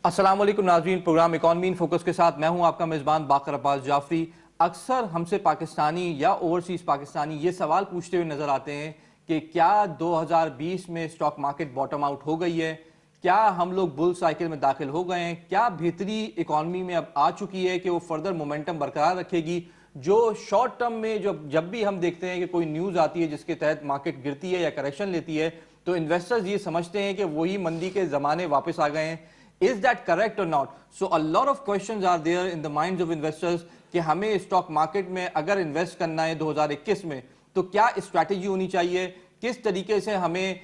السلام علیکم ناظرین، پروگرام اکانومی ان فوکس کے ساتھ میں ہوں آپ کا میزبان باقر عباس جعفری۔ اکثر ہم سے پاکستانی یا اوورسیز پاکستانی یہ سوال پوچھتے ہوئے نظر آتے ہیں کہ کیا 2020 میں سٹاک مارکیٹ باٹم آؤٹ ہو گئی ہے؟ کیا ہم لوگ بل سائیکل میں داخل ہو گئے ہیں؟ کیا بہتری اکانومی میں اب آ چکی ہے کہ وہ فردر مومنٹم برقرار رکھے گی؟ جو شارٹ ٹرم میں جب بھی ہم دیکھتے ہیں کہ کوئی نیوز آتی ہے جس کے تحت مارکیٹ گرتی ہے یا کریکشن لیتی ہے تو انویسٹرز یہ سمجھتے ہیں کہ وہی مندی کے زمانے واپس آ گئے ہیں۔ Is that correct or not? So a lot of questions are there in the minds of investors کہ ہمیں اسٹاک مارکیٹ میں اگر انویسٹ کرنا ہے 2021 میں تو کیا اسٹریٹجی ہونی چاہیے، کس طریقے سے ہمیں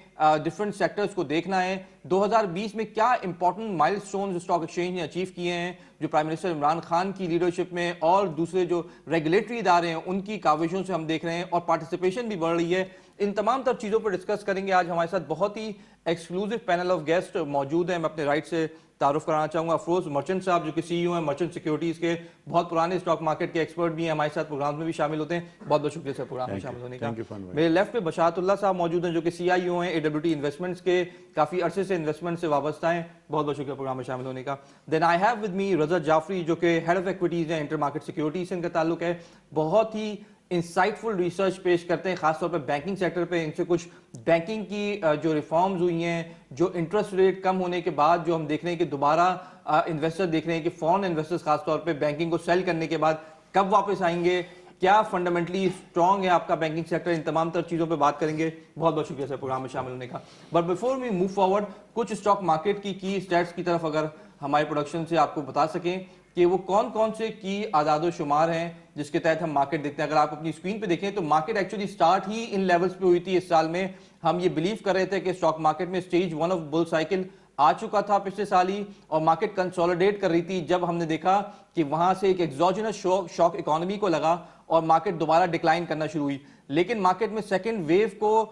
ڈیفرنٹ سیکٹرز کو دیکھنا ہے، 2020 میں کیا امپورٹنٹ مائل سٹونز اسٹاک ایکسچینج نے اچیو کیے ہیں جو پرائم منسٹر عمران خان کی لیڈرشپ میں اور دوسرے جو ریگولیٹری ادارے ہیں ان کی کاوشوں سے ہم دیکھ رہے ہیں، اور پارٹیسپیشن بھی بڑھ رہی ہے۔ ان تمام تر چیزوں پر ڈسکس کریں گے۔ آج ہمارے ساتھ بہت ہی ایکسکلوزیو پینل آف گیسٹ موجود ہیں۔ میں اپنے رائٹ سے تعارف کرانا چاہوں گا افروز مرچنٹ صاحب جو کہ سی ای او ہیں مرچنٹ سیکیورٹیز کے، بہت پرانے اسٹاک مارکیٹ کے ایکسپرٹ بھی ہیں، ہمارے ساتھ پروگرام میں بھی شامل ہوتے ہیں۔ بہت بہت شکریہ سر پروگرام میں شامل ہونے کا۔ میرے لیفٹ پہ بشارت اللہ صاحب موجود ہیں جو کہ سی آئی او ہیں اے ڈبلیو ٹی انویسٹمنٹس کے، کافی عرصے سے انویسٹمنٹ سے وابستہ ہیں۔ بہت بہت شکریہ پروگرام میں شامل ہونے کا۔ دین آئی ہیو ود می رضا جعفری جو کہ ہیڈ آف ایکویٹیز ہیں انٹر مارکیٹ سیکیورٹیز سے ان کا تعلق ہے، بہت ہی انسائٹفل ریسرچ پیش کرتے ہیں خاص طور پہ بینکنگ سیکٹر پہ۔ ان سے کچھ بینکنگ کی جو ریفارمز ہوئی ہیں، جو انٹرسٹ ریٹ کم ہونے کے بعد جو ہم دیکھ رہے ہیں کہ دوبارہ انویسٹر دیکھ رہے ہیں کہ فورن انویسٹرز خاص طور پہ بینکنگ کو سیل کرنے کے بعد کب واپس آئیں گے، کیا فنڈامنٹلی اسٹرانگ ہے آپ کا بینکنگ سیکٹر، ان تمام تر چیزوں پہ بات کریں گے۔ بہت بہت شکریہ سر پروگرام میں شامل ہونے کا۔ But before we move forward, کچھ اسٹاک مارکیٹ کی اسٹیٹس کی طرف اگر ہمارے پروڈکشن سے آپ کو بتا سکیں کہ وہ کون کون سے کی اعداد و شمار ہیں جس کے تحت ہم مارکیٹ دیکھتے ہیں۔ اگر آپ اپنی اسکرین پہ دیکھیں تو مارکیٹ ایکچولی سٹارٹ ہی ان لیولز پہ ہوئی تھی اس سال میں۔ ہم یہ بلیو کر رہے تھے کہ اسٹاک مارکیٹ میں سٹیج 1 آف بل سائیکل آ چکا تھا پچھلے سال ہی، اور مارکیٹ کنسولیڈیٹ کر رہی تھی جب ہم نے دیکھا کہ وہاں سے ایک ایگزوجنس شاک اکانومی کو لگا اور مارکیٹ دوبارہ ڈکلائن کرنا شروع ہوئی۔ لیکن مارکیٹ میں سیکنڈ ویو کو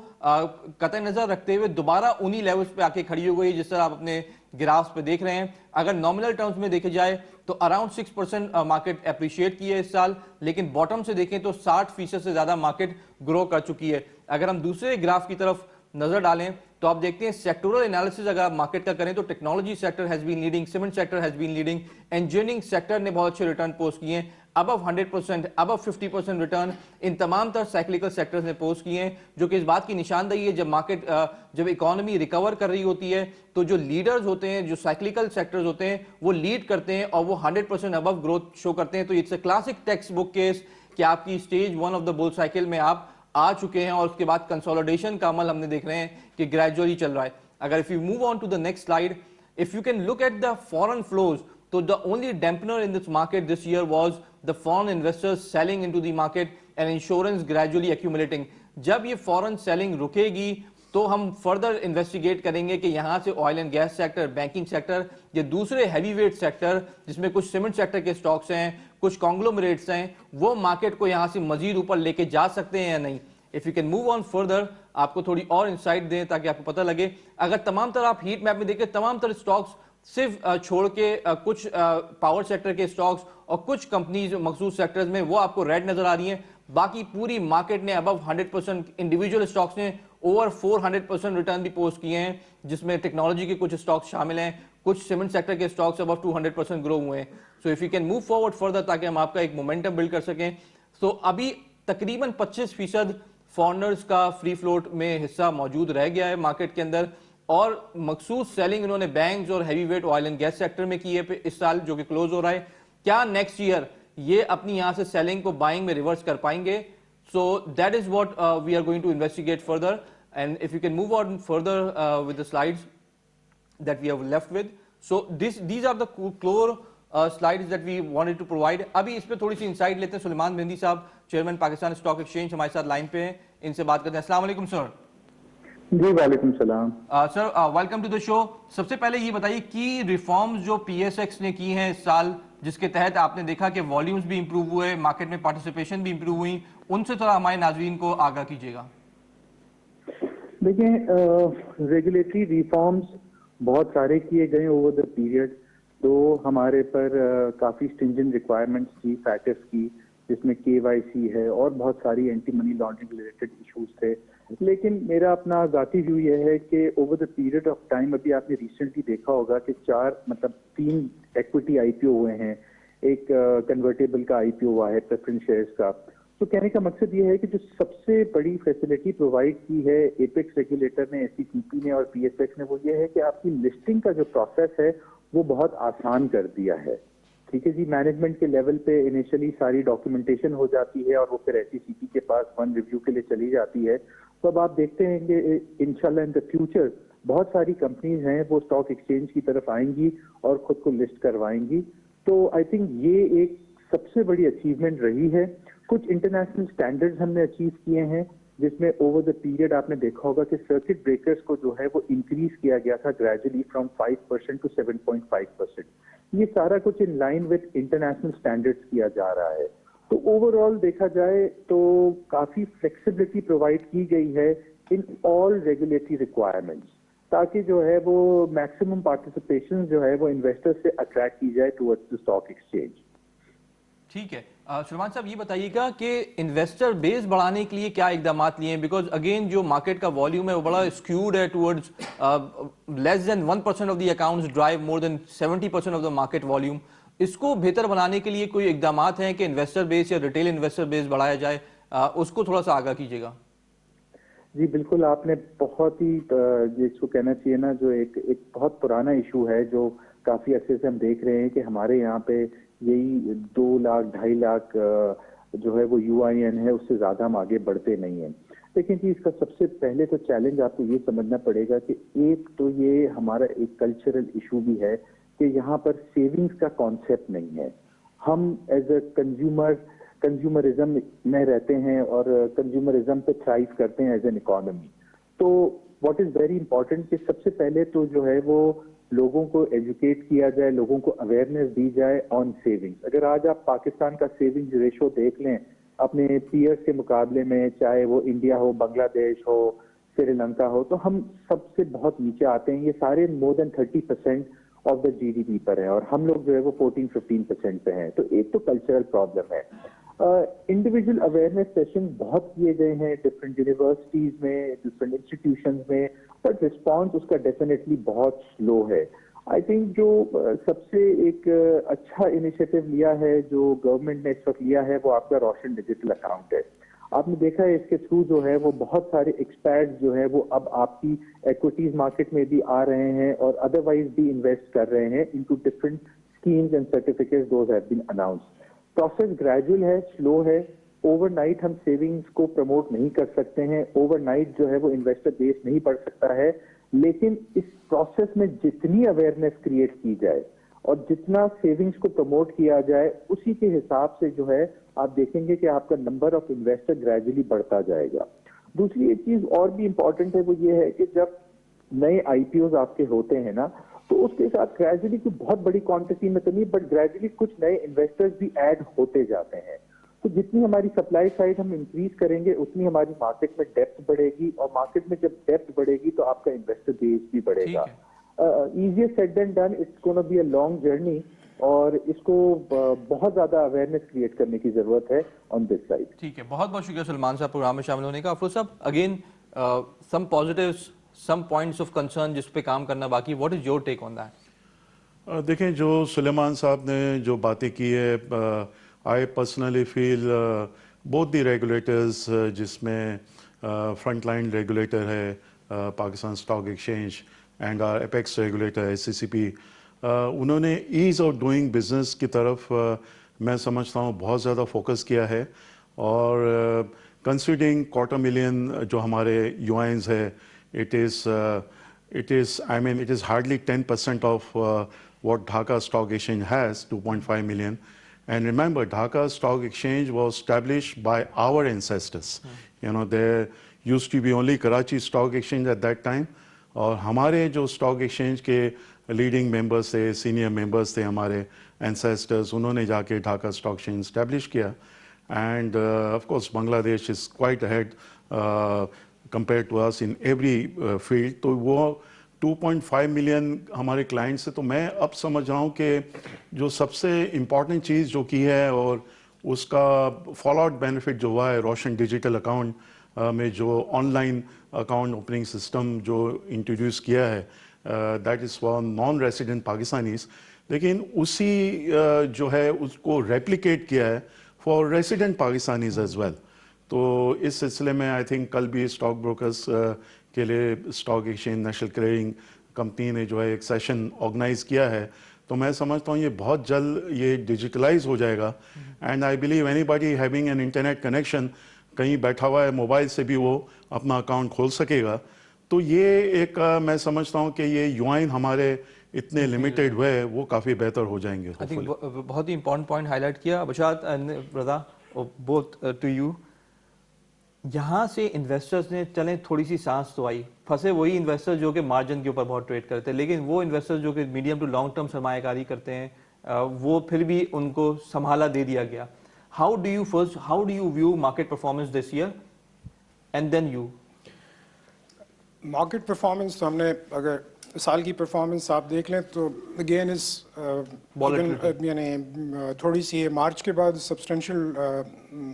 قطع نظر رکھتے ہوئے دوبارہ انہی لیولز پہ آ کے کھڑی ہو گئی جس طرح آپ اپنے گرافز پہ دیکھ رہے ہیں۔ اگر نامنل ٹرمز میں دیکھے جائے تو اراؤنڈ 6% مارکیٹ اپریشیٹ کی ہے اس سال، لیکن باٹم سے دیکھیں تو 60% سے زیادہ مارکیٹ گرو کر چکی ہے۔ اگر ہم دوسرے گراف کی طرف نظر ڈالیں تو آپ دیکھتے ہیں سیکٹورل انالیسس اگر آپ مارکیٹ کا کریں تو technology sector has been leading, cement sector has been leading, engineering sector نے بہت اچھے ریٹرن پوسٹ کیے ہیں، ابو 100%، ابو 50% ریٹرن ان تمام تر سائیکلیکل سیکٹرز نے پوسٹ کیے ہیں، جو کہ اس بات کی نشاندہی ہے جب اکانومی ریکور کر رہی ہوتی ہے تو جو لیڈرز ہوتے ہیں، جو سائیکلیکل سیکٹرز ہوتے ہیں وہ لیڈ کرتے ہیں اور وہ 100% ابو گروتھ شو کرتے ہیں۔ تو it's a classic textbook case کہ آپ کی stage 1 of the bull cycle میں آپ آ چکے ہیں، اور اس کے بعد کنسولیڈیشن کا عمل ہم نے دیکھ رہے ہیں کہ گریجولی چل رہا ہے۔ اگر if you move on to the next slide, if you can look at the foreign flows, so the only dampener in this market this year was the foreign investors selling into the market and insurance gradually accumulating. جب یہ فورن selling رکے گی تو ہم further investigate کریں گے کہ یہاں سے oil and gas sector, banking sector یا دوسرے ہیوی ویٹ سیکٹر جس میں کچھ سیمنٹ سیکٹر کے سٹاکس ہیں، کچھ کانگلومریٹس ہیں، وہ مارکیٹ کو یہاں سے مزید اوپر لے کے جا سکتے ہیں یا نہیں۔ If you can move on further، آپ کو تھوڑی اور انسائٹ دیں تاکہ آپ کو پتہ لگے۔ اگر تمام تر آپ ہیٹ میپ میں دیکھیں تمام تر سٹاکس صرف چھوڑ کے کچھ پاور سیکٹر کے سٹاکس اور کچھ کمپنیز مخصوص سیکٹرز میں وہ آپ کو ریڈ نظر آ رہی ہیں، باقی پوری مارکیٹ نے ابو 100%، انڈیویجول سٹاکس نے اوور 400% ریٹرن بھی پوسٹ کیے ہیں، جس میں ٹیکنالوجی کے کچھ سٹاکس شامل ہیں، کچھ سیمنٹ سیکٹر کے سٹاکس ابو 200% گرو ہوئے ہیں۔ So if you can move forward further تاکہ ہم آپ کا ایک مومنٹم بلڈ کر سکیں۔ سو ابھی تقریباً 25% فارنرز کا فری فلوٹ میں حصہ موجود رہ گیا ہے مارکیٹ کے اندر، اور مخصوص سیلنگ انہوں نے بینکس اور heavyweight oil and gas sector میں کی ہے اس سال جو کہ کلوز ہو رہا ہے۔ کیا نیکسٹ ایئر یہ اپنی یہاں سے سیلنگ کو بائنگ میں ریورس کر پائیں گے؟ So that is what we are going to investigate further, and if you can move on further with the slides that we have left with. So these are the core slides that we wanted to provide. ابھی اس پہ تھوڑی سی insight لیتے ہیں۔ سلیمان مہندی صاحب chairman Pakistan Stock exchange ہمارے ساتھ line پہ ہیں، ان سے بات کرتے ہیں۔ السلام علیکم سر۔ جی وعلیکم السلام سر ویلکم ٹو دا شو۔ سب سے پہلے یہ بتائیے کی ریفارمز جو پی ایس ایکس نے کی ہیں اس سال جس کے تحت آپ نے دیکھا کہ والیومز بھی امپروو ہوئے، مارکیٹ میں پارٹیسپیشن بھی امپروو ہوئی، ان سے تھوڑا ہمارے ناظرین کو آگاہ کیجیے گا۔ دیکھیں ریگولیٹری ریفارمز بہت سارے کیے گئے اوور دا پیریڈ، تو ہمارے پر کافی اسٹنجنٹ ریکوائرمنٹس تھی فیٹس کی، جس میں KYC ہے اور بہت ساری anti money laundering related issues تھے. لیکن میرا اپنا ذاتی ویو یہ ہے کہ over the period of time ابھی آپ نے ریسنٹلی دیکھا ہوگا کہ 3 ایکویٹی IPO ہوئے ہیں, ایک کنورٹیبل کا IPO ہوا ہے پریفرنس شیئرز کا. تو کہنے کا مقصد یہ ہے کہ جو سب سے بڑی فیسلٹی پرووائڈ کی ہے ایپیکس ریگولیٹر نے, SECP نے اور PSX نے, وہ یہ ہے کہ آپ کی لسٹنگ کا جو پروسیس ہے وہ بہت آسان کر دیا ہے. ٹھیک ہے جی, مینجمنٹ کے لیول پہ انیشلی ساری ڈاکیومنٹیشن ہو جاتی ہے اور وہ پھر SECP کے پاس ون ریویو کے لیے چلی جاتی ہے. تو اب آپ دیکھتے ہیں کہ انشاءاللہ ان دا فیوچر بہت ساری کمپنیز ہیں وہ اسٹاک ایکسچینج کی طرف آئیں گی اور خود کو لسٹ کروائیں گی. تو آئی تھنک یہ ایک سب سے بڑی اچیومنٹ رہی ہے. کچھ انٹرنیشنل سٹینڈرڈز ہم نے اچیو کیے ہیں جس میں اوور دا پیریڈ آپ نے دیکھا ہوگا کہ سرکٹ بریکرز کو جو ہے وہ انکریز کیا گیا تھا گریجولی فرام 5% to 7.5%. یہ سارا کچھ in line with international standards کیا جا رہا ہے. تو اوور آل دیکھا جائے تو کافی فلیکسیبلٹی پرووائڈ کی گئی ہے ان آل ریگولیٹری ریکوائرمنٹس, تاکہ جو ہے وہ میکسیمم پارٹیسپیشن جو ہے وہ انویسٹر سے اٹریکٹ کی جائے ٹورڈز دا اسٹاک ایکسچینج. ٹھیک ہے, سلمان صاحب یہ بتائیے گا کہ انویسٹر بیس بڑھانے کے لیے کیا اقدامات لیے ہیں, بیکاز اگین جو مارکیٹ کا والیوم ہے وہ بڑا اسکیوڈ ہے towards less than 1% of the accounts drive more than 70% of the market volume. اس کو بہتر بنانے کے لیے کوئی اقدامات ہیں کہ انویسٹر بیس یا ریٹیل انویسٹر بیس بڑھایا جائے, اس کو تھوڑا سا آگاہ کیجیے گا. جی بالکل, آپ نے بہت ہی جس کو کہنا چاہیے نا, جو ایک بہت پرانا ایشو ہے جو کافی عرصے سے ہم دیکھ رہے ہیں کہ ہمارے یہاں پہ یہی 2 لاکھ 2.5 لاکھ جو ہے وہ UIN ہے, اس سے زیادہ ہم آگے بڑھتے نہیں ہیں. لیکن جی اس کا سب سے پہلے تو چیلنج آپ کو یہ سمجھنا پڑے گا کہ ایک تو یہ ہمارا ایک کلچرل ایشو بھی ہے کہ یہاں پر سیونگز کا کانسیپٹ نہیں ہے. ہم ایز اے کنزیومرزم میں رہتے ہیں اور کنزیومرزم پہ تھرائیو کرتے ہیں ایز این اکانومی. تو واٹ از ویری امپورٹنٹ کہ سب سے پہلے تو جو ہے وہ لوگوں کو ایجوکیٹ کیا جائے, لوگوں کو اویئرنیس دی جائے آن سیونگز. اگر آج آپ پاکستان کا سیونگز ریشو دیکھ لیں اپنے پیئرس کے مقابلے میں, چاہے وہ انڈیا ہو, بنگلہ دیش ہو, سری لنکا ہو, تو ہم سب سے بہت نیچے آتے ہیں. یہ سارے مور دین 30% آف دا GDP پر ہیں اور ہم لوگ جو ہے وہ 14-15% پہ ہیں. تو ایک تو کلچرل پرابلم ہے. انڈیویجول اویئرنیس سیشن بہت کیے گئے ہیں ڈفرینٹ یونیورسٹیز میں, ڈفرینٹ انسٹیٹیوشنز میں, بٹ رسپانس اس کا ڈیفینیٹلی بہت سلو ہے. آئی تھنک جو سب سے ایک اچھا انیشیٹو لیا ہے جو گورنمنٹ نے اس وقت لیا ہے وہ آپ کا روشن ڈیجیٹل اکاؤنٹ ہے. آپ نے دیکھا ہے اس کے تھرو جو ہے وہ بہت سارے ایکسپرٹس جو ہے وہ اب آپ کی ایکویٹیز مارکیٹ میں بھی آ رہے ہیں اور ادروائز بھی انویسٹ کر رہے ہیں into different schemes and certificates those have been announced. Process gradual ہے, سلو ہے. اوور نائٹ ہم سیونگز کو پروموٹ نہیں کر سکتے ہیں, اوور نائٹ جو ہے وہ انویسٹر بیس نہیں بڑھ سکتا ہے. لیکن اس پروسیس میں جتنی اویئرنیس کریٹ کی جائے اور جتنا سیونگز کو پروموٹ کیا جائے اسی کے حساب سے جو ہے آپ دیکھیں گے کہ آپ کا نمبر آف انویسٹر گریجولی بڑھتا جائے گا. دوسری ایک چیز اور بھی امپورٹنٹ ہے, وہ یہ ہے کہ جب نئے IPOs آپ کے ہوتے ہیں نا تو اس کے ساتھ گریجولی کوئی بہت بڑی کوانٹٹی میں تو نہیں, بٹ گریجولی کچھ نئے انویسٹرز بھی ایڈ ہوتے جاتے ہیں. تو جتنی ہماری سپلائی سائڈ ہم انکریز کریں گے اتنی ہماری مارکیٹ میں ڈیپتھ بڑھے گی, اور مارکیٹ میں جب ڈیپتھ بڑھے گی تو آپ کا انویسٹر بیس بھی بڑھے گا. Easiest said than done, it's gonna be a long journey, اور اس کو بہت زیادہ اویئرنیس کریٹ کرنے کی ضرورت ہے آن دس سائڈ. ٹھیک ہے, بہت بہت شکریہ سلمان صاحب پروگرام میں شامل ہونے کا. افروز صاحب, again some positives, some points of concern جس پہ کام کرنا باقی, what is your take on that? دیکھیں جو سلیمان صاحب نے جو باتیں کی ہے, I personally feel both the regulators, جس میں فرنٹ لائن ریگولیٹر ہے Pakistan Stock Exchange and apex regulator SECP, انہوں نے ایز آف ڈوئنگ بزنس کی طرف میں سمجھتا ہوں بہت زیادہ فوکس کیا ہے. اور کنسیڈرنگ 250,000 جو ہمارے UINs ہے, it is hardly 10% of what Dhaka Stock Exchange has, 2.5 million. And remember, Dhaka Stock Exchange was established by our ancestors. You know, there used to be only Karachi Stock Exchange at that time. اور ہمارے جو stock exchange کے leading members تھے, senior members تھے ہمارے ancestors, انہوں نے جا کے ڈھاکہ اسٹاک ایکسچینج اسٹیبلش کیا. And of course Bangladesh is quite ahead compare to us in every field. تو وہ 2.5 ملین ہمارے کلائنٹس سے, تو میں اب سمجھ رہا ہوں کہ جو سب سے امپورٹنٹ چیز جو کی ہے اور اس کا فال آؤٹ بینیفٹ جو ہوا ہے روشن ڈیجیٹل اکاؤنٹ میں جو online account opening system جو انٹروڈیوس کیا ہے that is for non resident Pakistanis, لیکن اسی جو ہے اس کو ریپلیکیٹ کیا ہے for resident Pakistanis as well. تو اس سلسلے میں آئی تھنک کل بھی اسٹاک بروکرز کے لیے stock exchange national clearing company نے جو ہے ایک سیشن آرگنائز کیا ہے. تو میں سمجھتا ہوں یہ بہت جلد یہ ڈیجیٹلائز ہو جائے گا، and I believe anybody having an internet connection کہیں بیٹھا ہوا ہے موبائل سے بھی وہ اپنا اکاؤنٹ کھول سکے گا. تو یہ ایک میں سمجھتا ہوں کہ یہ یوائن ہمارے اتنے لمیٹڈ ہوئے وہ کافی بہتر ہو جائیں گے. بہت ہی امپورٹنٹ پوائنٹ ہائی لائٹ کیا بشارت رضا بوتھ ٹو یو. یہاں سے انویسٹرز نے چلیں تھوڑی سی سانس تو آئی، پھنسے وہی انویسٹر جو کہ مارجن کے اوپر بہت ٹریڈ کرتے ہیں، لیکن وہ انویسٹر جو کہ میڈیم ٹو لانگ ٹرم سرمایہ کاری کرتے ہیں وہ پھر بھی ان کو سنبھالا دے دیا گیا. How do you view market performance this year and then you? Market performance تو ہم نے اگر سال کی پرفارمنس آپ دیکھ لیں تو اگین اس یعنی تھوڑی سی مارچ کے بعد سبسٹینشیل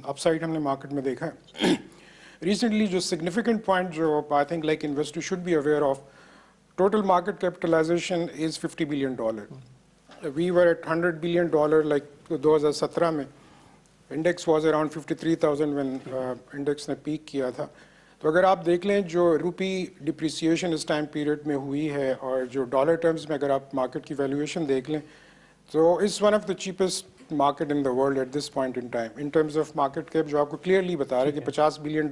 اپ سائڈ ہم نے مارکیٹ میں دیکھا ہے. ریسنٹلی جو سگنیفیکنٹ پوائنٹ جو I think like investor should be aware of, total market capitalization is $50 billion. We were at $100 billion like 2017 میں. Index was around 53,000 when index نے پیک کیا تھا. تو اگر آپ دیکھ لیں جو روپی ڈپریسیشن اس ٹائم پیریڈ میں ہوئی ہے اور جو ڈالر ٹرمز میں اگر آپ مارکیٹ کی ویلیویشن دیکھ لیں تو it's one of the cheapest market in the world at this point in time in terms of market cap جو آپ کو clearly بتا رہے کہ $50 billion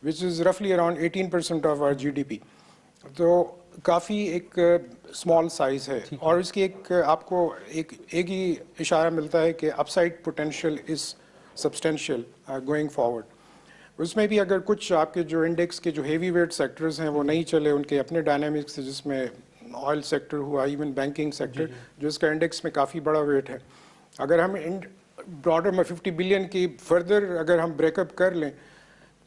which is roughly around 18% of our GDP. تو کافی ایک small size ہے اور اس کی ایک آپ کو ایک ہی اشارہ ملتا ہے کہ upside potential is substantial going forward. اس میں بھی اگر کچھ آپ کے جو انڈیکس کے جو ہیوی ویٹ سیکٹرز ہیں وہ نہیں چلے، ان کے اپنے ڈائنامکس جس میں آئل سیکٹر ہوا، ایون بینکنگ سیکٹر جو اس کا انڈیکس میں کافی بڑا ویٹ ہے، اگر ہم براڈر میں 50 بلین کی فردر اگر ہم بریک اپ کر لیں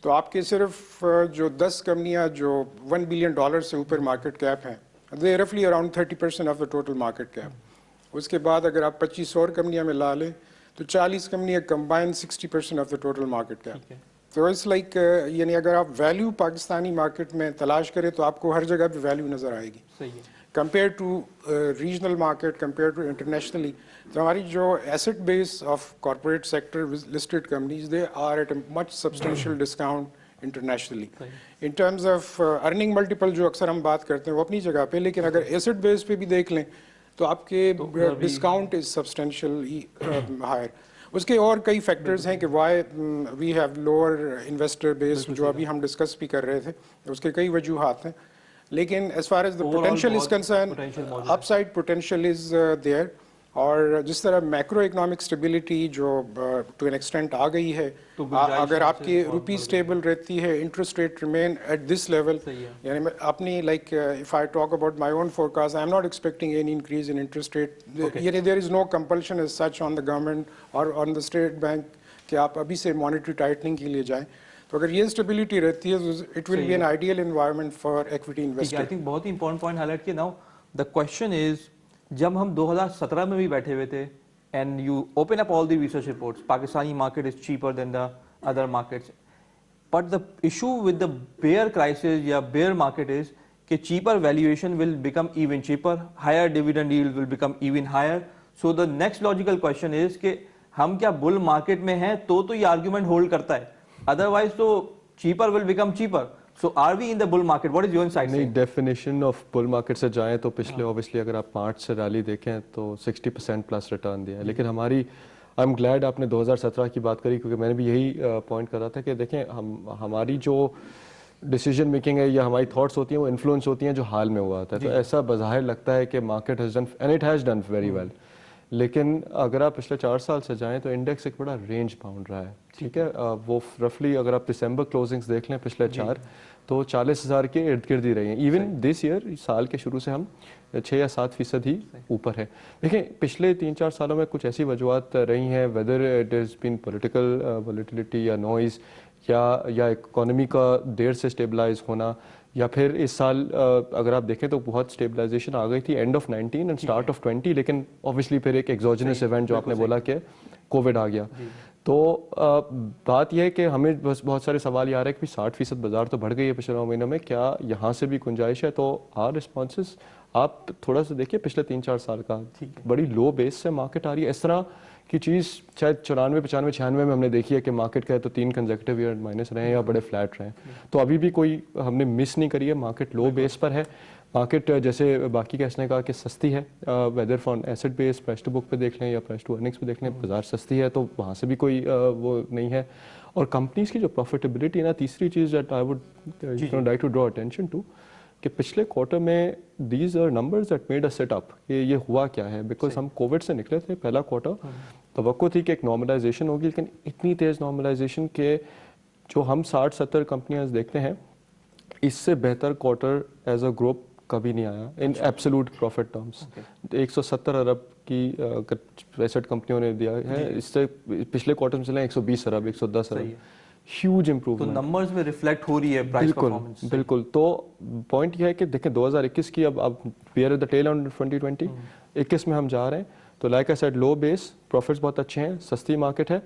تو آپ کے صرف جو 10 کمپنیاں جو $1 billion سے اوپر مارکیٹ کیپ ہیں دے رفلی around 30% of the total market cap. اس کے بعد اگر آپ 25 اور کمپنیاں میں لا لیں تو 40 کمپنیاں combine 60% of the total market cap. تو اٹس لائک یعنی اگر آپ ویلیو پاکستانی مارکیٹ میں تلاش کریں تو آپ کو ہر جگہ پہ ویلیو نظر آئے گی compare to regional market, compare to internationally. تو ہماری جو asset base of corporate sector listed companies they are at a much substantial discount internationally. In terms of earning multiple جو اکثر ہم بات کرتے ہیں وہ اپنی جگہ پہ، لیکن اگر ایسٹ بیس پہ بھی دیکھ لیں تو آپ کے ڈسکاؤنٹ از سبسٹینشیلی ہائر. اس کے اور کئی فیکٹرز ہیں کہ why we have lower investor base جو ابھی ہم ڈسکس بھی کر رہے تھے، اس کے کئی وجوہات ہیں. لیکن as far as the potential is concerned, upside potential is there. اور جس طرح میکرو اکنامک اسٹیبلٹی جو ٹو این ایکسٹینٹ آ گئی ہے، اگر آپ کی روپی اسٹیبل رہتی ہے، interest rate remain at this level, یعنی اپنی like if I talk about my own forecast I am not expecting any increase in interest rate. یعنی there is no compulsion as such on the government اور on the state bank کہ آپ ابھی سے monetary tightening کے لیے جائیں. تو اگر یہ اسٹیبلٹی رہتی ہے it will be an ideal environment for equity investor. I think بہت ہی امپورٹنٹ پوائنٹ ہائی لائٹ کیا. ناؤ دا کوشچن از، جب ہم 2017 میں بھی بیٹھے ہوئے تھے and you open up all the research reports, Pakistani market is cheaper than the other markets, but the issue with the bear crisis یا بیئر مارکیٹ از کہ cheaper valuation will become even cheaper, higher dividend yield will become even higher. So the next logical question is کہ ہم کیا بل market میں ہیں تو یہ argument hold کرتا ہے، ادروائز تو cheaper will become cheaper. So are we in the bull market? What is your insight? نہیں، ڈیفینیشن آف بل مارکیٹ سے جائیں تو پچھلے اوبیسلی اگر آپ مارچ سے ریلی دیکھیں تو 60% پلس ریٹرن دیا ہے. لیکن ہماری آئی ایم گلیڈ آپ نے 2017 کی بات کری، کیونکہ میں نے بھی یہی پوائنٹ کر رہا تھا کہ دیکھیں ہماری جو ڈیسیجن میکنگ ہے یا ہماری تھاٹس ہوتی ہیں وہ انفلوئنس ہوتی ہیں جو حال میں ہوا ہوتا ہے. تو ایسا بظاہر لگتا ہے کہ market has done and it has done very well, لیکن اگر آپ پچھلے 4 سال سے جائیں تو انڈیکس ایک بڑا رینج باؤنڈ رہا ہے. ٹھیک ہے، وہ رفلی اگر آپ دسمبر کلوزنگس دیکھ لیں پچھلے 4 تو 40,000 کے ارد گرد ہی رہی ہیں. ایون دس ایئر سال کے شروع سے ہم 6 یا 7% ہی اوپر ہے. دیکھیں پچھلے 3-4 سالوں میں کچھ ایسی وجوہات رہی ہیں، whether it is been political volatility یا نوائز یا اکانومی کا دیر سے اسٹیبلائز ہونا، یا پھر اس سال اگر آپ دیکھیں تو بہت اسٹیبلائزیشن آ گئی تھی and of 19 and start of 20، لیکن اوبیسلی پھر ایک ایگزوجنس ایونٹ جو آپ نے بولا کہ کووڈ آ گیا. تو بات یہ ہے کہ ہمیں بس بہت سارے سوال یہ آ رہے ہیں کہ 60% بازار تو بڑھ گئی ہے پچھلے 9 مہینوں میں, کیا یہاں سے بھی گنجائش ہے؟ تو آر رسپانسز آپ تھوڑا سا دیکھیے پچھلے 3-4 سال کا, بڑی لو بیس سے مارکیٹ آ رہی ہے. اس طرح کی چیز شاید 94, 95, 96 میں ہم نے دیکھی ہے کہ مارکیٹ کا ہے تو 3 کنزیکٹیو ایئر مائنس رہے ہیں یا بڑے فلیٹ رہے ہیں. تو ابھی بھی کوئی ہم نے مس نہیں کری ہے, مارکیٹ لو بیس پر ہے. مارکیٹ جیسے باقی کیس نے کہا کہ سستی ہے, whether far east base price to book پہ دیکھ لیں یا پرائس ٹو ارننگس پہ دیکھ لیں, بازار سستی ہے تو وہاں سے بھی کوئی وہ نہیں ہے. اور کمپنیز کی جو پروفیٹیبلٹی ہے نا, تیسری چیز that I would like to draw attention to, کہ پچھلے کوارٹر میں these are numbers that made us set up کہ یہ ہوا کیا ہے. بیکاز ہم کووڈ سے نکلے تھے, پہلا کوارٹر توقع تھی کہ ایک نارملائزیشن ہوگی, لیکن اتنی تیز نارملائزیشن کہ جو ہم 60-70 کمپنیاں دیکھتے ہیں اس سے بہتر کوارٹر ایز اے گروپ کبھی نہیں آیا ان ایبسولوٹ پروفٹ ٹرمز. 170 ارب کی 65 کمپنیوں نے دیا ہے, اس سے پچھلے کوارٹر میں چلیں 120 ارب 110 ارب, ہیوج امپروومنٹ. تو نمبرز میں ریفلیکٹ ہو رہی ہے پرائس پرفارمنس. بالکل. تو پوائنٹ یہ ہے کہ دیکھیں 2021 کی اب we are at the tail end 2020, 21 میں ہم جا رہے ہیں. تو like I said low base, profits بہت اچھے ہیں, سستی مارکیٹ ہے.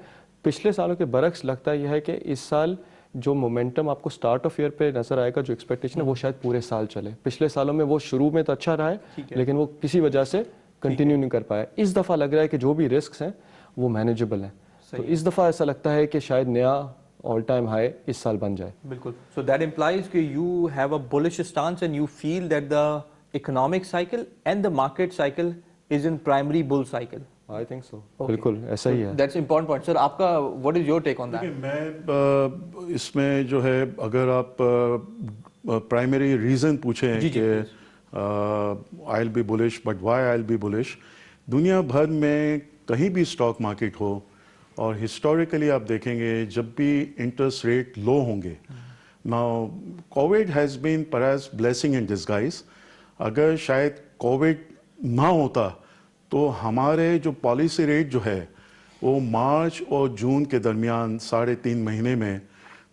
پچھلے سالوں کے برعکس لگتا ہے یہ ہے کہ اس سال جو مومنٹم آپ کو سٹارٹ آف ایئر پہ نظر آئے گا, جو ایکسپیکٹیشن ہے وہ شاید پورے سال چلے. پچھلے سالوں میں وہ شروع میں تو اچھا رہا ہے لیکن وہ کسی وجہ سے کنٹینیو نہیں کر پایا. اس دفعہ لگ رہا ہے کہ جو بھی رسکس ہیں وہ مینیجبل ہیں. تو اس دفعہ ایسا لگتا ہے کہ شاید نیا آل ٹائم ہائی اس سال بن جائے. بالکل. سو دیٹ امپلائز کہ you have a bullish stance and you feel that the economic cycle and the market cycle is in primary bull cycle. I think so, بالکل ایسا ہی ہے. That's important point. سر آپ کا what is your take on that? میں اس میں جو ہے اگر آپ پرائمری ریزن پوچھیں کہ I will be bullish, but why I will be bullish, دنیا بھر میں کہیں بھی اسٹاک مارکیٹ ہو اور ہسٹوریکلی آپ دیکھیں گے جب بھی انٹرسٹ ریٹ لو ہوں گے. Now Covid has been perhaps blessing in disguise. اگر شاید کووڈ نہ ہوتا تو ہمارے جو پالیسی ریٹ جو ہے وہ مارچ اور جون کے درمیان 3.5 مہینے میں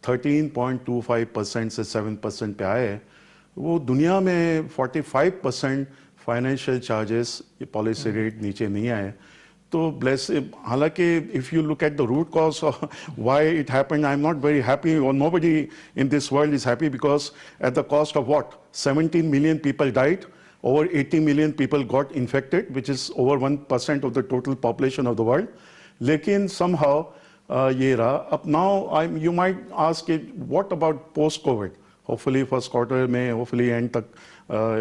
13.25% سے 7% پہ آئے. وہ دنیا میں 45% فائنینشیل چارجز پالیسی ریٹ نیچے نہیں آئے. تو حالانکہ if you look at the root cause of why it happened, I'm not very happy, or nobody in this world is happy, because at the cost of what? 17 million people died. Over 80 million people got infected, which is over 1% of the total population of the world. Lekin somehow ye raha. Ab now you might ask it, what about post-COVID? Hopefully first quarter mein, hopefully end tak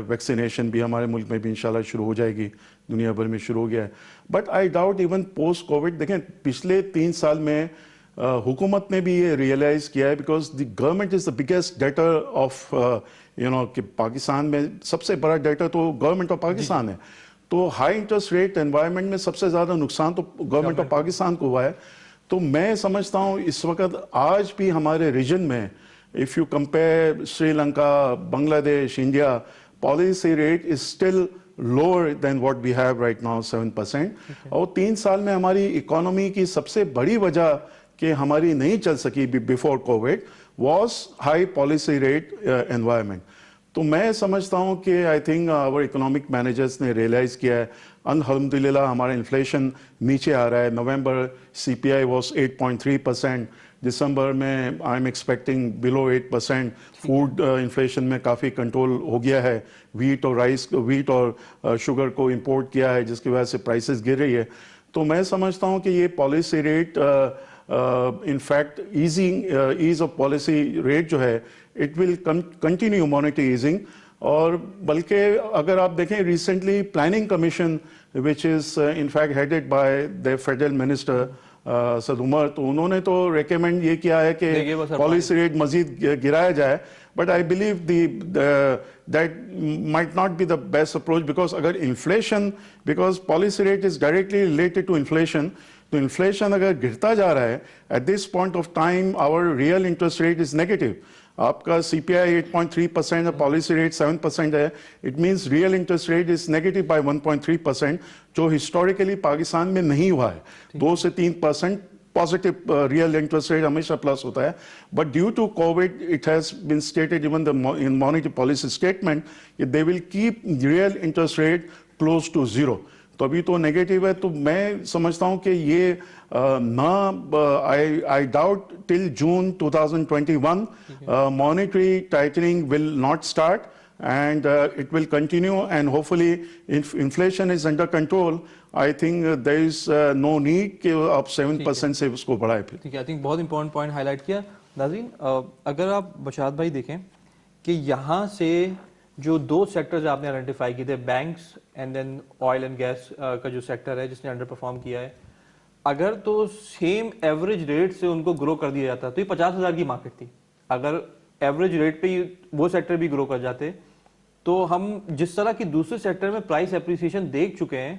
vaccination bhi hamare mulk mein bhi inshallah shuru ho jayegi. دنیا بھر میں شروع ہو گیا ہے. But I doubt even post Covid. دیکھیں پچھلے 3 سال میں حکومت نے بھی یہ ریئلائز کیا ہے, because the government is the biggest debtor of کہ پاکستان میں سب سے بڑا ڈیٹر تو گورنمنٹ آف پاکستان ہے. تو ہائی انٹرسٹ ریٹ انوائرمنٹ میں سب سے زیادہ نقصان تو گورنمنٹ آف پاکستان کو ہوا ہے. تو میں سمجھتا ہوں اس وقت آج بھی ہمارے ریجن میں if you compare Sri Lanka, بنگلہ دیش, India, policy rate is still lower than what we have right now, 7%. اور 3 سال میں ہماری اکانومی کی سب سے بڑی وجہ کہ ہماری نہیں چل سکی before COVID was high policy rate environment. تو میں سمجھتا ہوں کہ I think our economic managers نے ریئلائز کیا ہے. الحمدللہ ہمارا انفلیشن نیچے آ رہا ہے. نومبر CPI was 8.3%. دسمبر میں I am expecting below 8%. Food inflation میں کافی کنٹرول ہو گیا ہے. ویٹ اور شوگر کو امپورٹ کیا ہے جس کی وجہ سے پرائسز گر رہی ہے. تو میں سمجھتا ہوں کہ یہ policy rate in fact as of policy rate جو ہے it will continue monetary easing. اور بلکہ اگر آپ دیکھیں recently planning commission which is in fact headed by the federal minister Saad Umar, تو انہوں نے تو ریکمینڈ یہ کیا ہے کہ پالیسی ریٹ مزید گرایا جائے. But I believe that might not be the best approach, because اگر inflation, because policy rate is directly related to inflation, تو انفلیشن اگر گرتا جا رہا ہے at this point of time our real interest rate is negative. آپ کا CPI 8.3% ہے, پالیسی ریٹ 7% ہے. It means real interest rate is negative by 1.3%, جو ہسٹوریکلی پاکستان میں نہیں ہوا ہے. 2 سے 3% پازیٹیو ریئل انٹرسٹ ریٹ ہمیشہ پلس ہوتا ہے. But due to COVID it has been stated even in monetary policy statement کہ they will keep real interest rate close to 0. تو ابھی تو نیگیٹو ہے. تو میں سمجھتا ہوں کہ یہ I doubt till June 2021 monetary tightening will not start, and it will continue, and hopefully if inflation is under control, I think there is no need کہ آپ 7% سے اس کو بڑھائے پھر. ٹھیک ہے, آئی تھنک بہت امپورٹنٹ پوائنٹ ہائی لائٹ کیا. ناظرین, اگر آپ بشارت بھائی دیکھیں کہ یہاں سے جو دو سیکٹرز آپ نے آئیڈینٹیفائی کیے تھے, banks and then oil and gas کا جو سیکٹر ہے جس نے انڈر پرفارم کیا ہے, اگر تو سیم ایوریج ریٹ سے ان کو گرو کر دیا جاتا تو یہ 50,000 کی مارکیٹ تھی. اگر ایوریج ریٹ پہ وہ سیکٹر بھی گرو کر جاتے تو ہم جس طرح کی دوسرے سیکٹر میں پرائس اپریسیشن دیکھ چکے ہیں,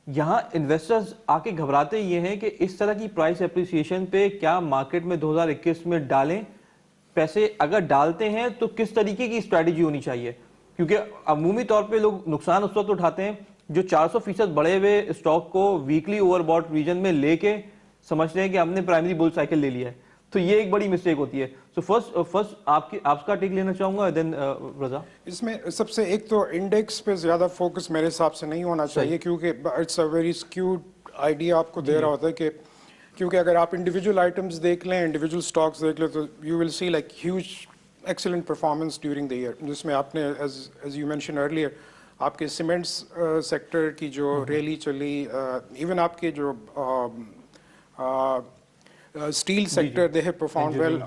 یہاں انویسٹرز آ کے گھبراتے یہ ہیں کہ اس طرح کی پرائس اپریسیشن پہ کیا مارکیٹ میں 2021 میں ڈالیں پیسے, اگر ڈالتے ہیں تو کس طریقے کی اسٹریٹجی ہونی چاہیے, کیونکہ عمومی طور پہ لوگ نقصان اس وقت اٹھاتے ہیں جو 400% بڑھے ہوئے اسٹاک کو ویکلی اوور باٹ ریجن میں لے کے سمجھتے ہیں کہ ہم نے پرائمری بل سائیکل لے لیا ہے, تو یہ ایک بڑی مسٹیک ہوتی ہے. سو فرسٹ آپ کا ٹیک لینا چاہوں گا, دین رضا. اس میں سب سے ایک تو انڈیکس پہ زیادہ فوکس میرے حساب سے نہیں ہونا چاہیے, کیونکہ it's a very skewed idea آپ کو دے رہا ہوتا ہے کہ کیونکہ اگر آپ انڈیویجول آئٹمس دیکھ لیں, انڈیویجول اسٹاکس دیکھ لیں, تو you will see like huge excellent performance during the year, جس میں آپ نے ایز یو مینشن ارلیئر آپ کے سیمنٹس سیکٹر کی جو ریلی چلی, ایون آپ کے جو steel sector they have perform well,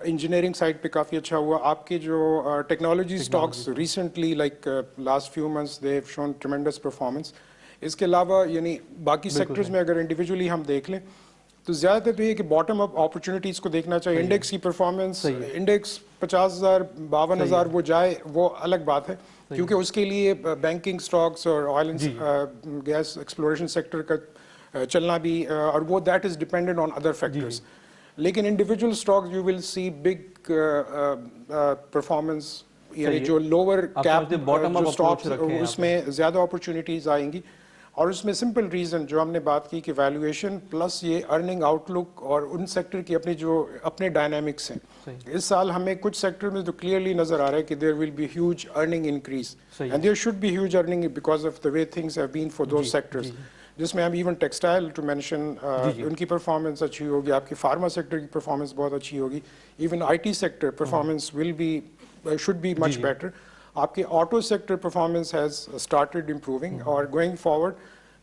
engineering side پہ کافی اچھا ہوا. آپ کے جو technology stocks recently like last few months they have shown tremendous performance. اس کے علاوہ یعنی باقی سیکٹرز میں اگر انڈیویجولی ہم دیکھ لیں تو زیادہ تر تو یہ کہ باٹم اپ اپرچونیٹیز کو دیکھنا چاہیے. انڈیکس کی پرفارمنس, انڈیکس 50,000 52,000 وہ جائے وہ الگ بات ہے, کیونکہ اس کے لیے بینکنگ اسٹاکس اور oil and gas exploration sector کا چلنا بھی, اور وہ that is dependent on other factors. لیکن individual stocks you will see big performance, یعنی جو لوور کیپ جو اسٹاکس اس میں زیادہ اپرچونیٹیز آئیں گی. اور اس میں سمپل ریزن جو ہم نے بات کی کہ ویلیویشن پلس یہ ارننگ آؤٹ لک اور ان سیکٹر کی اپنی جو اپنے ڈائنامکس ہیں. اس سال ہمیں کچھ سیکٹر میں تو کلیئرلی نظر آ رہا ہے کہ there will be huge earning increase, and there should be huge earning because of the way things have been for those sectors, جس میں ہم ایون ٹیکسٹائل ٹو مینشن ان کی پرفارمنس اچھی ہوگی, آپ کی فارما سیکٹر کی پرفارمنس بہت اچھی ہوگی, even I T sector performance will be should be much better. آپ کے auto sector performance has started improving, اور going forward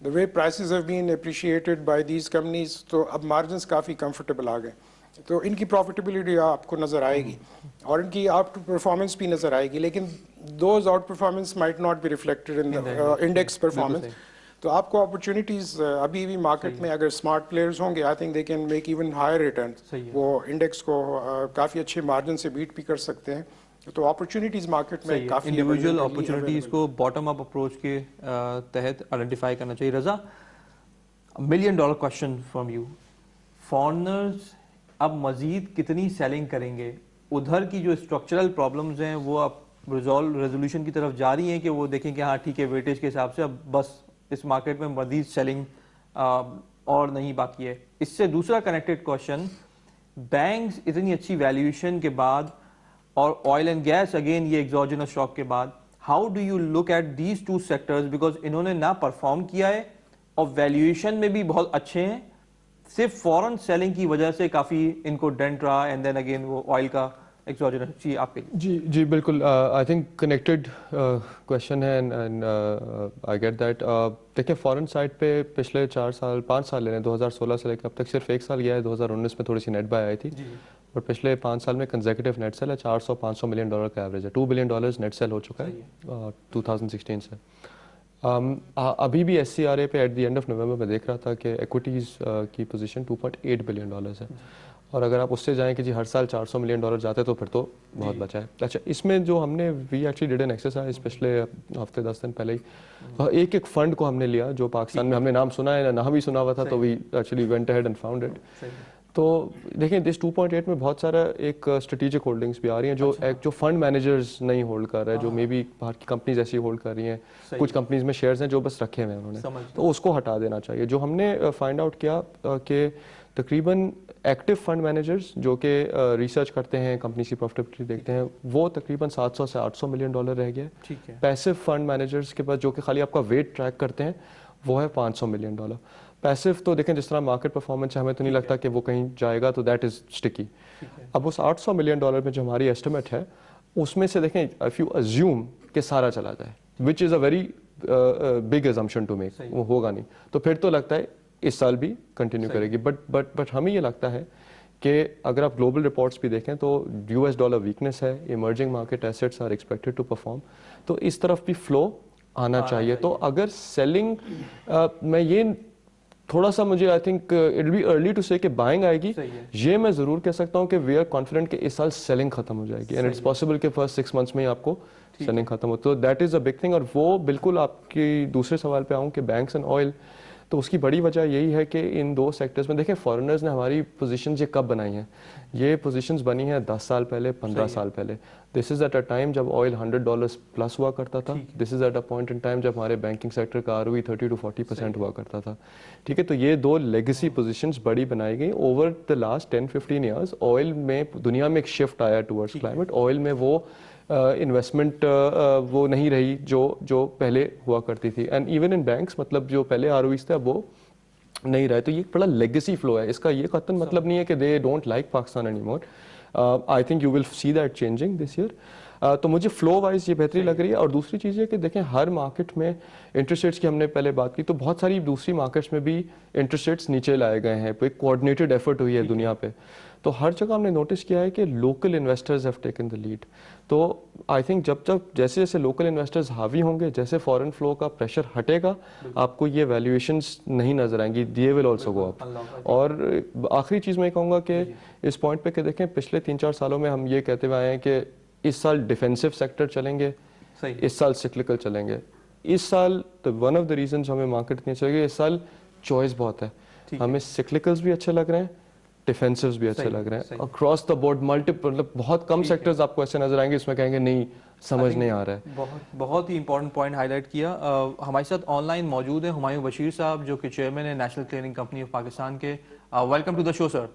the way prices have been appreciated by these companies, تو اب margins کافی comfortable آ گئے, تو ان کی پروفیٹیبلٹی آپ کو نظر آئے گی اور ان کی آؤٹ پرفارمنس بھی نظر آئے گی, لیکن those outperformance might not be reflected in index performance. تو آپ کو اپرچونیٹیز ابھی بھی مارکیٹ میں اگر اسمارٹ پلیئرز ہوں گے, I think they can make even higher return, وہ انڈیکس کو کافی اچھے مارجن سے بیٹ بھی کر سکتے ہیں. تو اپرچونیٹیز مارکیٹ میں کافی انڈیویجول اپرچونیٹیز کو باٹم اپ اپروچ کے تحت آئیڈینٹیفائی کرنا چاہیے. رضا, $1 million question from you, foreigners اب مزید کتنی سیلنگ کریں گے؟ ادھر کی جو اسٹرکچرل پرابلمز ہیں وہ اب ریزولوشن کی طرف جاری ہیں کہ وہ دیکھیں کہ ہاں ٹھیک ہے ویٹیج کے حساب سے اب بس اس مارکیٹ میں مزید سیلنگ اور نہیں باقی ہے. اس سے دوسرا کنیکٹڈ کویشچن, بینکس اتنی اچھی ویلیویشن کے بعد اور آئل اینڈ گیس اگین یہ ایگزوجنس شاک کے بعد, how do you look at these two sectors, because انہوں نے نہ پرفارم کیا ہے اور ویلیویشن میں بھی بہت اچھے ہیں, صرف فورن سیلنگ کی وجہ سے کافی ان کو ڈینٹ رہا, اینڈ دین اگین وہ آئل کا ایگزوجنس. جی آپ کے جی بالکل, آئی تھنک کنیکٹڈ کویشچن ہے اینڈ آئی گیٹ دیٹ. دیکھیں فورن سائڈ پہ پچھلے 5 سال لے لیں, 2016 سے لے کے اب تک صرف 1 سال گیا ہے, 2019 میں تھوڑی سی نیٹ بائی آئی تھی, اور پچھلے 5 سال میں کنزیکٹیو نیٹ سیل ہے, $400-500 ملین کا ایوریج ہے. $2 بلین نیٹ سیل ہو چکا ہے 2016 سے. ابھی بھی ایس سی آر اے پہ at the end of November میں دیکھ رہا تھا کہ ایکویٹیز کی پوزیشن $2.8 بلین ہے, اور اگر آپ اس سے جائیں کہ جی ہر سال $400 ملین جاتے تو پھر تو بہت بچا ہے. اچھا, اس میں جو ہم نے we actually did an exercise پچھلے ہفتے 10 دن پہلے ہی, ایک فنڈ کو ہم نے لیا جو پاکستان میں ہم نے نام سنا ہے نہ بھی سنا ہوا تھا, تو we actually went ahead and found it. تو دیکھیں دس 2.8 میں بہت سارا ایک اسٹریٹجک ہولڈنگس بھی آ رہی ہیں جو فنڈ مینیجرز نہیں ہولڈ کر رہے, جو مے بی باہر کی کمپنیز ایسی ہولڈ کر رہی ہیں, کچھ کمپنیز میں شیئرز ہیں جو بس رکھے ہوئے ہیں انہوں نے, تو اس کو ہٹا دینا چاہیے. جو ہم نے فائنڈ آؤٹ کیا کہ تقریباً ایکٹیو فنڈ مینیجرز جو کہ ریسرچ کرتے ہیں کمپنیز کی پروفٹیبلٹی دیکھتے ہیں وہ تقریباً 700 سے 800 ملین ڈالر رہ گیا ہے. ٹھیک ہے. پیسو فنڈ مینیجرز کے پاس جو کہ خالی آپ کا ویٹ ٹریک کرتے ہیں وہ ہے 500 ملین ڈالر. پیسو تو دیکھیں جس طرح مارکیٹ پرفارمنس ہے ہمیں تو نہیں لگتا کہ وہ کہیں جائے گا, تو دیٹ از اسٹکی. اب اس 800 ملین ڈالر میں جو ہماری ایسٹیمیٹ ہے اس میں سے دیکھیں اف یو ازیوم کہ سارا چلا جائے which is a very big assumption to make, وہ ہوگا نہیں, تو پھر تو لگتا ہے اس سال بھی کنٹینیو کرے گی. بٹ ہمیں یہ لگتا ہے کہ اگر آپ گلوبل رپورٹس بھی دیکھیں تو یو ایس ڈالر ویکنیس ہے, emerging market assets are expected to perform, تو اس طرف بھی فلو آنا چاہیے. تو اگر سیلنگ میں یہ تھوڑا سا مجھے I think it be early to say کہ بائنگ آئے گی, یہ میں ضرور کہہ سکتا ہوں کہ وی آر کانفیڈنٹ کہ اس سال سیلنگ ختم ہو جائے گی, اینڈ اٹس پاسبل کہ فرسٹ 6 months میں ہی آپ کو سیلنگ ختم ہو, تو that is a big thing. اور وہ بالکل آپ کی دوسرے سوال پہ آؤں کہ بینکس اینڈ آئل, تو اس کی بڑی وجہ یہی ہے کہ ان دو سیکٹرز میں دیکھیں فارنرز نے ہماری پوزیشنز یہ کب بنائی ہیں, یہ پوزیشنز بنی ہیں 10 سال پہلے 15 سال پہلے. This is at a time جب آئل $100 پلس ہوا کرتا تھا, this is at a point in time جب ہمارے بینکنگ سیکٹر کا ROE 30 to 40% ہوا کرتا تھا. ٹھیک ہے, تو یہ دو لیگیسی پوزیشنز بڑی بنائی گئی over the last 10-15 years. Oil میں دنیا میں ایک شفٹ آیا ٹورڈس کلائمیٹ, آئل میں وہ انویسٹمنٹ وہ نہیں رہی جو پہلے ہوا کرتی تھی, اینڈ ایون ان بینکس مطلب جو پہلے ROEs تھے اب وہ نہیں رہے. تو یہ بڑا لیگیسی فلو ہے, اس کا یہ قطعاً مطلب نہیں ہے کہ they don't like Pakistan any more. I think you will see that changing this year. تو مجھے فلو وائز یہ بہتری لگ رہی ہے. اور دوسری چیز یہ کہ دیکھیں ہر مارکیٹ میں انٹرسٹ ریٹس کی ہم نے پہلے بات کی, تو بہت ساری دوسری مارکیٹس میں بھی انٹرسٹ ریٹس نیچے لائے گئے ہیں, ایک کوآرڈینیٹڈ ایفرٹ ہوئی ہے دنیا پہ. تو ہر جگہ ہم نے نوٹس کیا ہے کہ local investors have taken the lead. تو آئی تھنک جب جیسے جیسے لوکل انویسٹرز حاوی ہوں گے, جیسے فارن فلو کا پریشر ہٹے گا, آپ کو یہ ویلیویشنز نہیں نظر آئیں گی, دے ول آلسو گو اپ. اور آخری چیز میں کہوں گا کہ اس پوائنٹ پہ کہ دیکھیں پچھلے 3-4 سالوں میں ہم یہ کہتے ہوئے آئے ہیں کہ اس سال ڈیفینسو سیکٹر چلیں گے, اس سال سکلکل چلیں گے. اس سال ون آف دا ریزنز ہمیں مارکیٹ اتنی چلے گی, اس سال چوائس بہت ہے, ہمیں سکلکلز بھی اچھے لگ رہے ہیں, ڈیفینسوز بھی اچھے لگ رہے ہیں, اکراس دا بورڈ ملٹیپل, مطلب بہت کم سیکٹرز آپ کو ایسے نظر آئیں گے اس میں کہیں گے نہیں سمجھ نہیں آ رہا ہے. بہت ہی امپورٹنٹ پوائنٹ ہائی لائٹ کیا. ہمارے ساتھ آن لائن موجود ہیں ہمایوں بشیر صاحب جو کہ چیئرمین ہیں national clearing company of Pakistan کے. ویلکم ٹو دا شو سر.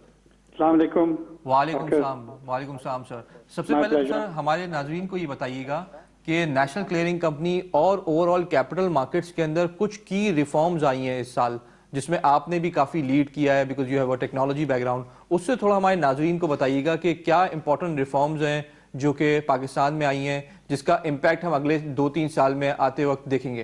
السلام علیکم. وعلیکم السلام. وعلیکم السلام سر. سب سے پہلے سر ہمارے ناظرین کو یہ بتائیے گا کہ نیشنل کلیئرنگ کمپنی اور اوور آل کیپٹل مارکیٹس کے اندر کچھ کی ریفارمز آئی ہیں اس سال جس میں آپ نے بھی کافی لیڈ کیا ہے because you have a technology background. اس سے تھوڑا ہمارے ناظرین کو بتائیے گا کہ کیا امپورٹنٹ ریفارمز ہیں جو کہ پاکستان میں آئی ہیں جس کا امپیکٹ ہم اگلے 2-3 سال میں آتے وقت دیکھیں گے.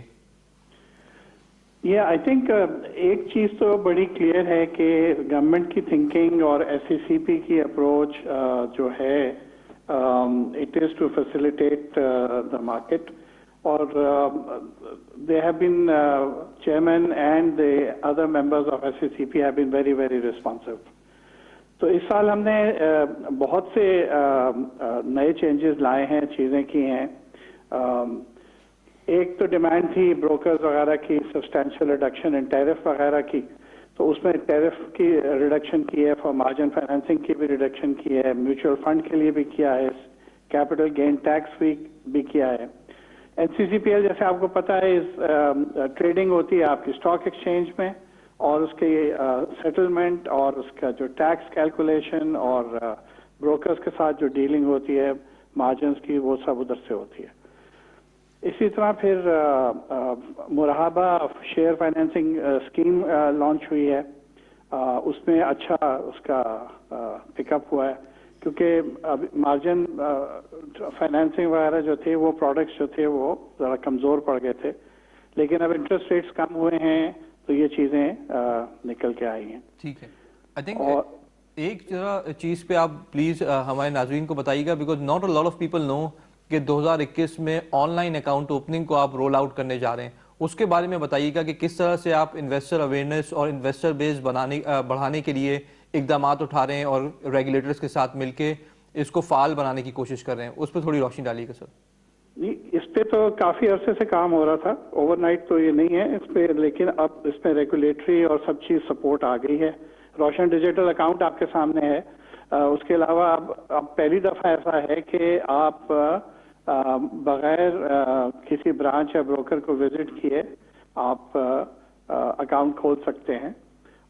یہ آئی تھنک ایک چیز تو بڑی کلیئر ہے کہ گورنمنٹ کی تھنکنگ اور SCCP کی اپروچ جو ہے it is to facilitate the market, اور they have been chairman and the other members of SCCP have been very very responsive. تو اس سال ہم نے بہت سے نئے چینجز لائے ہیں, چیزیں کی ہیں. ایک تو ڈیمانڈ تھی بروکرز وغیرہ کی سبسٹینشیل ریڈکشن ان ٹیرف وغیرہ کی, تو اس میں ٹیرف کی ریڈکشن کی ہے, فار مارجن فائنینسنگ کی بھی ریڈکشن کی ہے, میوچل فنڈ کے لیے بھی کیا ہے, کیپٹل گین ٹیکس بھی کیا ہے. NCCPL جیسے آپ کو پتا ہے ٹریڈنگ ہوتی ہے آپ کی اسٹاک ایکسچینج میں, اور اس کے سیٹلمنٹ اور اس کا جو ٹیکس کیلکولیشن اور بروکرز کے ساتھ جو ڈیلنگ ہوتی ہے مارجنز کی, وہ سب ادھر سے ہوتی ہے. اسی طرح پھر مراحبہ شیئر فائنینسنگ اسکیم لانچ ہوئی ہے, اس میں اچھا اس کا پک اپ ہوا ہے کیونکہ اب مارجن فائنینسنگ وغیرہ جو تھے وہ پروڈکٹس جو تھے وہ ذرا کمزور پڑ گئے تھے, لیکن اب انٹرسٹ ریٹس کم ہوئے ہیں تو یہ چیزیں نکل کے آئی ہیں. ٹھیک ہے. آئی تھنک ایک چیز پہ آپ پلیز ہمارے ناظرین کو بتائیے گا because not a lot of people know کہ 2021 میں آن لائن اکاؤنٹ اوپننگ کو آپ رول آؤٹ کرنے جا رہے ہیں, اس کے بارے میں بتائیے گا کہ کس طرح سے آپ انویسٹر اویئرنیس اور انویسٹر بیس بڑھانے کے لیے اقدامات اٹھا رہے ہیں اور ریگولیٹرز کے ساتھ مل کے اس کو فعال بنانے کی کوشش کر رہے ہیں. اس پہ تھوڑی روشنی ڈالیے گا سر. اس پہ تو کافی عرصے سے کام ہو رہا تھا, اوور نائٹ تو یہ نہیں ہے اس پہ, لیکن اب اس پہ ریگولیٹری اور سب چیز سپورٹ آ گئی ہے. روشن ڈیجیٹل اکاؤنٹ آپ کے سامنے ہے. اس کے علاوہ اب پہلی دفعہ ایسا ہے کہ آپ بغیر کسی برانچ یا بروکر کو وزٹ کیے آپ اکاؤنٹ کھول سکتے ہیں,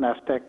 NASDAQ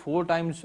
4 times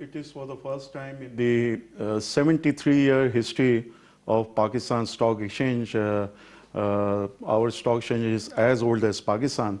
It is for the first time in the 73-year history of Pakistan Stock Exchange. Our stock exchange is as old as Pakistan.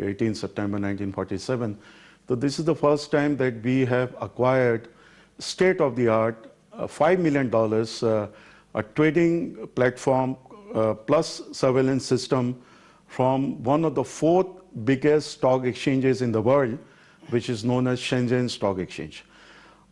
18 September 1947. So this is the first time that we have acquired state-of-the-art $5 million a trading platform plus surveillance system from one of the 4th biggest stock exchanges in the world, which is known as Shenzhen Stock Exchange.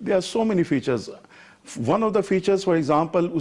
There are so many features. One of the features, for example,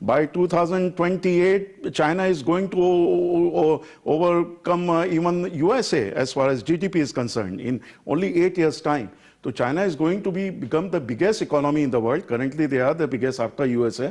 By 2028, China is going to overcome even USA as far as GDP is concerned in only 8 years' time. So China is going to become the biggest economy in the world. Currently, they are the biggest after USA.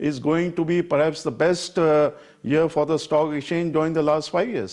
is going to be perhaps the best year for the stock exchange during the last 5 years.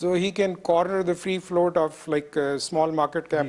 so he can corner the free float of like small market cap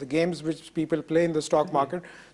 the games which people play in the stock market,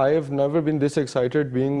I have never been this excited being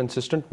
consistent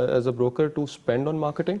as a broker to spend on marketing।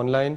online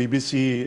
BBC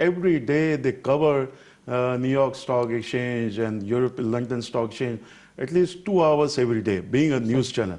every day they cover New York Stock Exchange and Europe London Stock Exchange at least 2 hours every day, being a news channel.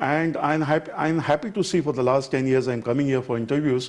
and I'm happy to see for the last 10 years I'm coming here for interviews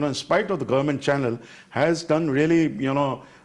in spite of the government channel has done really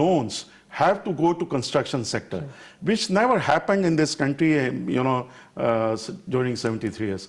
loans have to go to construction sector, which never happened in this country, during 73 years.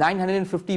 $950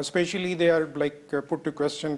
Especially they are like put to question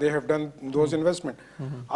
they have done those investment.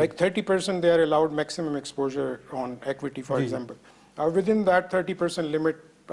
like 30% they are allowed maximum exposure on equity for example. Within that 30% limit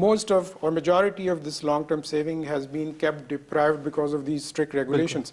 most of or majority of this long term saving has been kept deprived because of these strict regulations.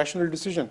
rational decision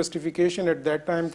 justification at that time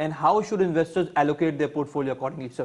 and how should investors allocate their portfolio accordingly, sir?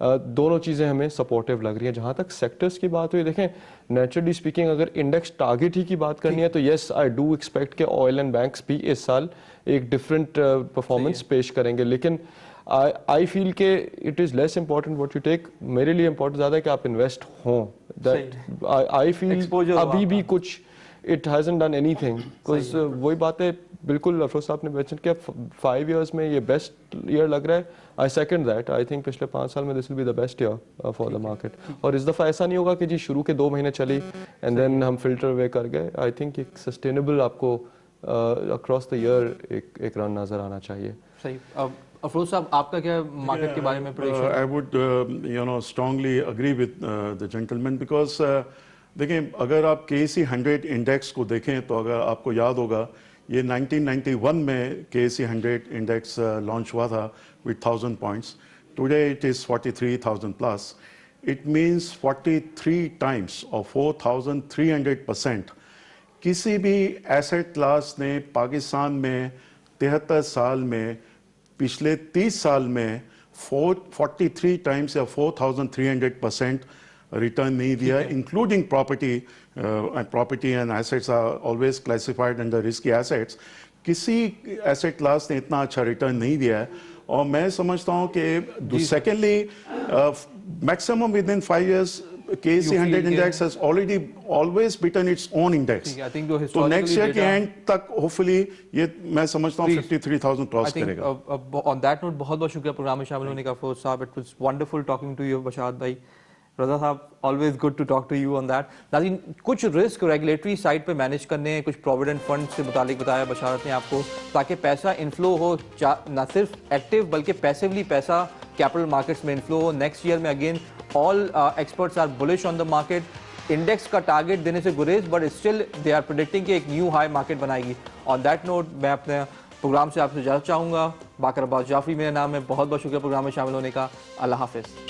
دونوں چیزیں ہمیں supportive لگ رہی ہیں. جہاں تک sectors کی بات ہوئی, دیکھیں نیچرلی اسپیکنگ اگر انڈیکس ٹارگیٹ ہی کی بات کرنی ہے تو یس آئی ڈو ایکسپیکٹ کہ آئل اینڈ بینکس بھی اس سال ایک ڈفرینٹ پرفارمنس پیش کریں گے, لیکن آئی فیل کہ it is less important what you take. میرے لیے امپورٹنٹ زیادہ ہے کہ آپ انویسٹ ہوں. آئی فیل ابھی بھی کچھ it hasn't done any thing, because وہی بات ہے بالکل افروز صاحب نے مینشن کیا 5 ایئرس میں یہ بیسٹ ایئر لگ رہا ہے. I second that. I think پچھلے 5 سال میں this will be the best year for the market. اور اس دفعہ ایسا نہیں ہوگا کہ جی شروع کے 2 مہینے چلی اینڈ دین ہم فلٹر اوے کر گئے. آئی تھنک ایک سسٹینیبل آپ کو اکراس دا ایئر ایک رن نظر آنا چاہیے. صحیح. افروز صاحب آپ کا کیا مارکیٹ کے بارے میں prediction? I would strongly agree with the gentleman because دیکھیں اگر آپ KSE 100 انڈیکس کو دیکھیں تو اگر آپ کو یاد ہوگا یہ 1991 میں KSE 100 انڈیکس لانچ ہوا تھا with 1000 points. Today it is 43,000 plus. It means 43 times or 4,300%. کسی بھی ایسٹ کلاس نے پاکستان میں 73 سال میں پچھلے 30 سال میں 43 ٹائمس یا 4,300% ریٹرن نہیں دیا, including property and assets are always classified under risky assets. کسی ایسٹ کلاس نے اتنا اچھا ریٹرن نہیں دیا ہے. اور میں سمجھتا ہوں کہ secondly maximum with in 5 years KSE 100 index has already always beaten its own index. تو نیکسٹ ایئر کے اینڈ تک ہوپفلی یہ میں سمجھتا ہوں 53,000 کراس کرے گا. آن دیٹ نوٹ بہت بہت شکریہ پروگرام میں شامل ہونے کا افروز صاحب. It was wonderful talking to you Basharat بھائی. رضا صاحب always good to talk to you on that. ناظرین کچھ رسک ریگولیٹری سائڈ پہ مینیج کرنے ہیں, کچھ پروویڈنٹ فنڈ سے متعلق بتایا بشارت نے آپ کو, تاکہ پیسہ انفلو ہو, نہ صرف ایکٹیو بلکہ پیسیولی پیسہ کیپٹل مارکیٹس میں انفلو ہو. نیکسٹ ایئر میں again all experts are bullish on the market. Index کا ٹارگیٹ دینے سے گریز, بٹ اسٹل دے آر پریڈکٹنگ کہ ایک نیو ہائی مارکیٹ بنائے گی. آن دیٹ نوٹ میں اپنے پروگرام سے آپ سے اجازت چاہوں گا. باقر عباس جعفری میرا نام ہے. بہت بہت شکریہ پروگرام میں شامل ہونے کا. اللہ حافظ.